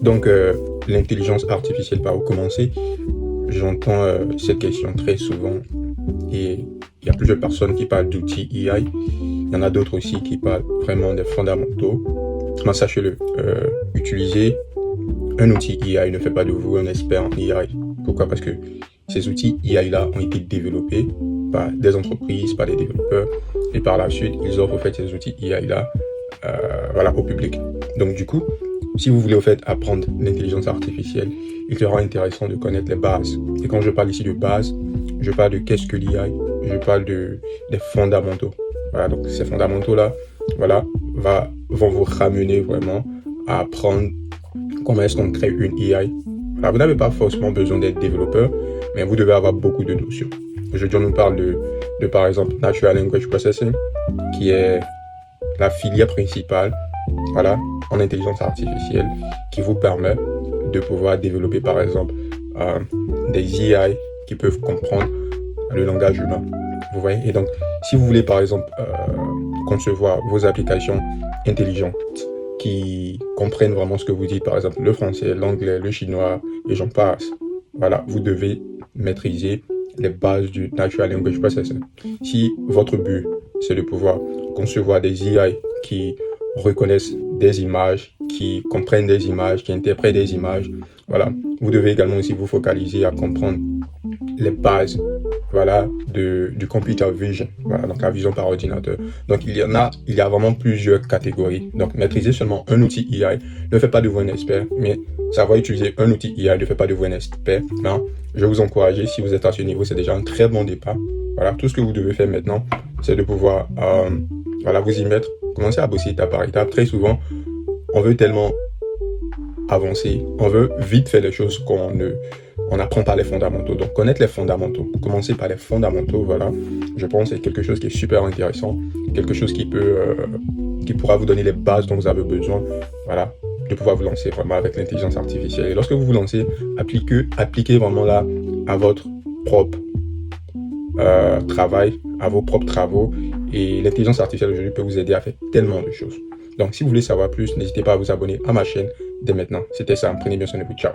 Donc, l'intelligence artificielle, par où commencer? J'entends cette question très souvent et il y a plusieurs personnes qui parlent d'outils AI. Il y en a d'autres aussi qui parlent vraiment des fondamentaux. Mais sachez-le, utiliser un outil AI ne fait pas de vous un expert en AI. Pourquoi? Parce que ces outils AI-là ont été développés par des entreprises, par des développeurs, et par la suite, ils offrent au fait ces outils AI-là voilà, au public. Donc du coup, si vous voulez au fait apprendre l'intelligence artificielle, il sera intéressant de connaître les bases. Et quand je parle ici de base, je parle de qu'est-ce que l'IA, je parle des fondamentaux. Voilà, donc ces fondamentaux-là, voilà, vont vous ramener vraiment à apprendre comment est-ce qu'on crée une AI. Voilà, vous n'avez pas forcément besoin d'être développeur, mais vous devez avoir beaucoup de notions. Aujourd'hui, on nous parle de par exemple Natural Language Processing, qui est la filière principale, voilà, en intelligence artificielle, qui vous permet de pouvoir développer par exemple des AI qui peuvent comprendre le langage humain. Vous voyez? Et donc, si vous voulez par exemple concevoir vos applications intelligentes qui comprennent vraiment ce que vous dites, par exemple le français, l'anglais, le chinois, et j'en passe, voilà, vous devez maîtriser les bases du Natural Language Processing. Si votre but, c'est de pouvoir concevoir des IA qui reconnaissent des images, qui comprennent des images, qui interprètent des images, voilà, vous devez également aussi vous focaliser à comprendre les bases, voilà, du computer vision, voilà, donc la vision par ordinateur. Donc il y a vraiment plusieurs catégories. Donc maîtriser seulement un outil AI ne fait pas de vous un expert, mais savoir utiliser un outil AI ne fait pas de vous un expert. Non, je vais vous encourager, si vous êtes à ce niveau, c'est déjà un très bon départ. Voilà, tout ce que vous devez faire maintenant, c'est de pouvoir voilà, vous y mettre, commencer à bosser étape par étape. Très souvent, on veut tellement avancer, on veut vite faire les choses on n'apprend pas les fondamentaux. Donc connaître les fondamentaux, commencer par les fondamentaux, voilà, je pense que c'est quelque chose qui est super intéressant, quelque chose qui pourra vous donner les bases dont vous avez besoin, voilà, de pouvoir vous lancer vraiment avec l'intelligence artificielle. Et lorsque vous vous lancez, appliquez vraiment là à votre propre travail, à vos propres travaux. Et l'intelligence artificielle aujourd'hui peut vous aider à faire tellement de choses. Donc si vous voulez savoir plus, n'hésitez pas à vous abonner à ma chaîne dès maintenant. C'était ça, prenez bien soin de vous, ciao.